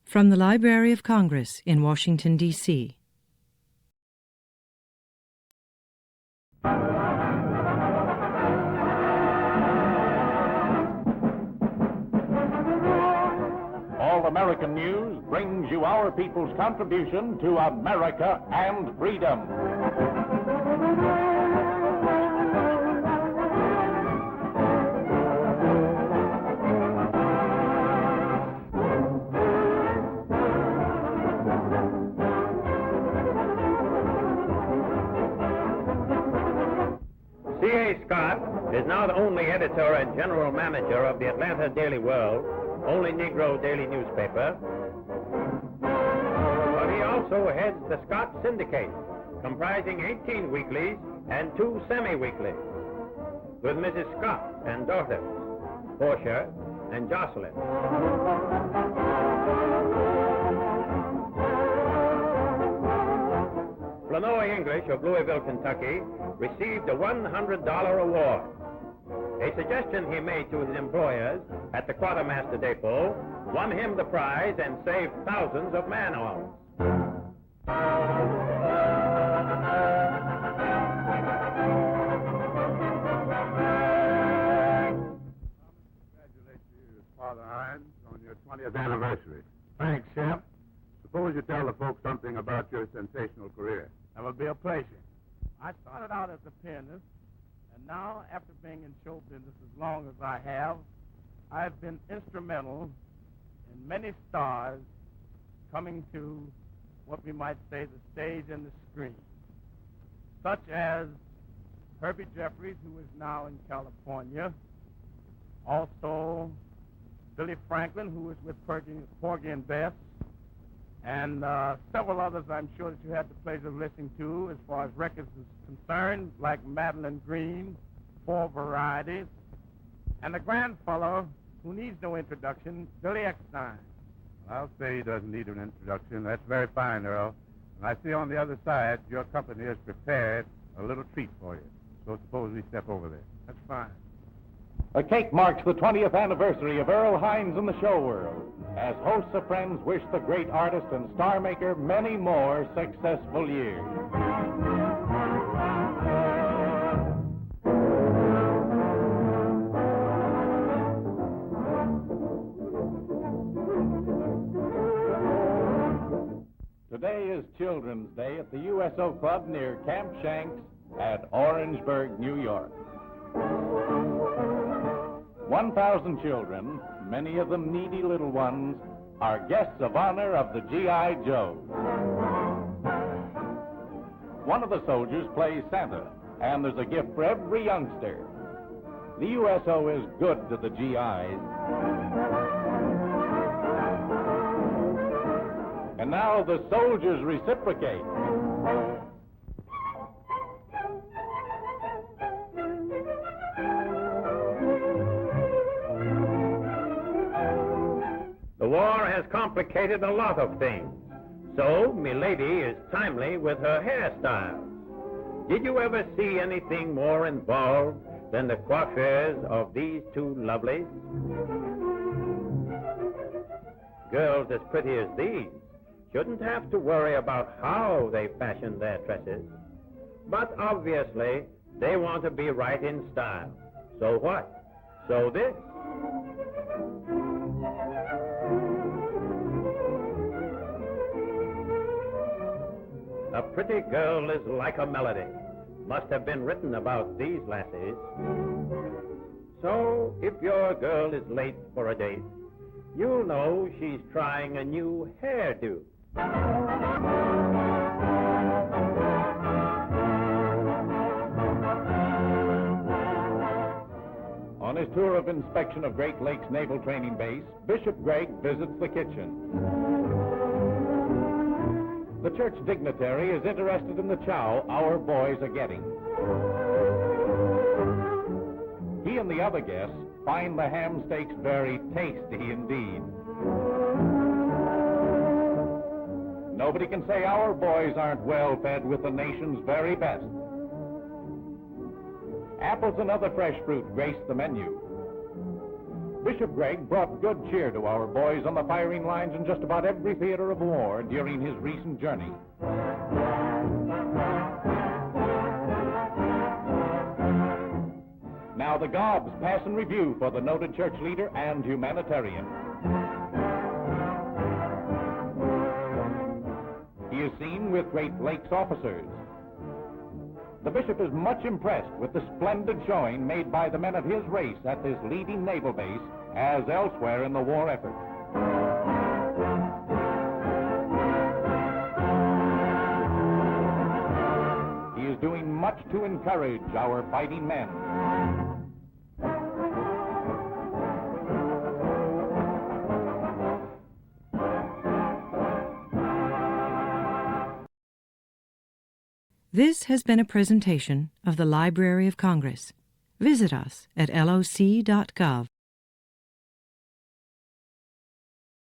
From the Library of Congress in Washington, D.C. All American News brings you our people's contribution to America and freedom. C.A. Scott is now the only editor and general manager of the Atlanta Daily World, only Negro daily newspaper. But he also heads the Scott Syndicate, comprising 18 weeklies and 2 semi-weeklies, with Mrs. Scott and daughters, Portia and Jocelyn. Flournoy English of Louisville, Kentucky, received a $100 award. A suggestion he made to his employers at the Quartermaster Depot won him the prize and saved thousands of man-hours. Congratulate you, Father Hines, on your 20th anniversary. Thanks, Shep. Suppose you tell the folks something about your sensational career. That would be a pleasure. I started out as a pianist, and now, after being in show business as long as I have, I've been instrumental in many stars coming to what we might say the stage and the screen, such as Herbie Jeffries, who is now in California, also Billy Franklin, who is with Porgy and Bess, and several others I'm sure that you had the pleasure of listening to as far as records is concerned, like Madeline Green, Four Varieties, and the grand fellow who needs no introduction, Billy Eckstein. I'll say he doesn't need an introduction. That's very fine, Earl. And I see on the other side your company has prepared a little treat for you. So suppose we step over there. That's fine. A cake marks the 20th anniversary of Earl Hines in the show world, as hosts of Friends wish the great artist and star maker many more successful years. Today is Children's Day at the USO Club near Camp Shanks at Orangeburg, New York. 1,000 children, many of them needy little ones, are guests of honor of the G.I. Joe. One of the soldiers plays Santa, and there's a gift for every youngster. The USO is good to the GIs. And now the soldiers reciprocate. The war has complicated a lot of things, so Milady is timely with her hairstyles. Did you ever see anything more involved than the coiffures of these two lovelies? Girls as pretty as these shouldn't have to worry about how they fashion their dresses, but obviously they want to be right in style. So what? So this. A pretty girl is like a melody. Must have been written about these lassies. So, if your girl is late for a date, you'll know she's trying a new hairdo. On his tour of inspection of Great Lakes Naval Training Base, Bishop Gregg visits the kitchen. The church dignitary is interested in the chow our boys are getting. He and the other guests find the ham steaks very tasty indeed. Nobody can say our boys aren't well fed with the nation's very best. Apples and other fresh fruit grace the menu. Bishop Gregg brought good cheer to our boys on the firing lines in just about every theater of war during his recent journey. Now the gobs pass in review for the noted church leader and humanitarian. He is seen with Great Lakes officers. The bishop is much impressed with the splendid showing made by the men of his race at this leading naval base as elsewhere in the war effort. He is doing much to encourage our fighting men. This has been a presentation of the Library of Congress. Visit us at loc.gov.